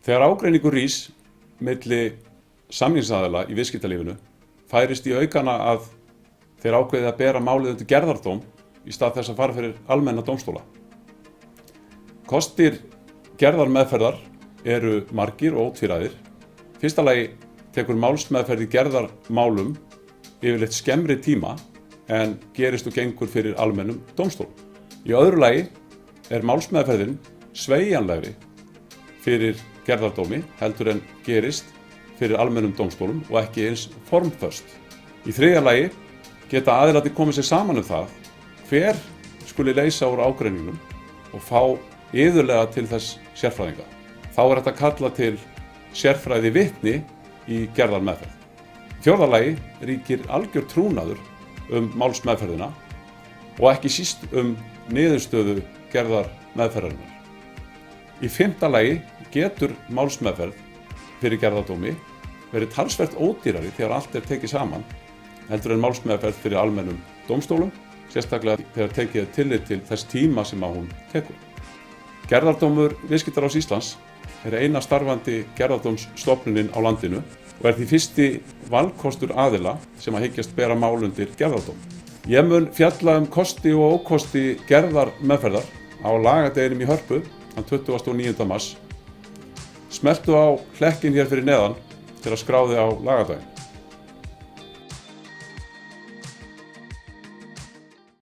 Þegar ágreiningur rís milli samningsaðila í viðskiptalífinu færist í aukana að þeir ákveði að bera málið undir gerðardóm í stað þess að fara fyrir almenna dómstóla. Kostir gerðarmeðferðar eru margir og ótvíræðir. Fyrsta lagi tekur málsmeðferð í gerðarmálum yfirleitt skemmri tíma en gerist og gengur fyrir almennum dómstólum. Í öðru lagi er málsmeðferðin sveigjanlegri fyrir gerðardómi heldur en gerist fyrir almennum dómstólum og ekki eins formföst. Í þriðja lagi geta aðilarnir komið sér saman það hver skuli leysa úr ágreiningnum og fá iðulega til þess sérfræðinga. Þá er þetta kalla til sérfræði vitni í gerðarmeðferð. Í fjórða lagi ríkir algjör trúnaður málsmeðferðina og ekki síst niðurstöðu gerðarmeðferðarinnar. Í fimmta lagi getur málsmeðferð fyrir gerðardómi verið talsvert ódýrari þegar allt er tekið saman heldur en málsmeðferð fyrir almennum dómstólum, sérstaklega þegar tekið tillit til þess tíma sem hún tekur. Gerðardómur Viðskiptaráðs Íslands er eina starfandi gerðardómsstofnunin á landinu og er því fyrsti valkostur aðila sem að hyggjast bera mál undir gerðardóm. Ég mun fjalla kosti og ókosti gerðarmeðferðar á lagadeginum í Hörpu þann 29. mars. Smelltu á hlekkinn hér fyrir neðan til að skrá þig á lagadaginn.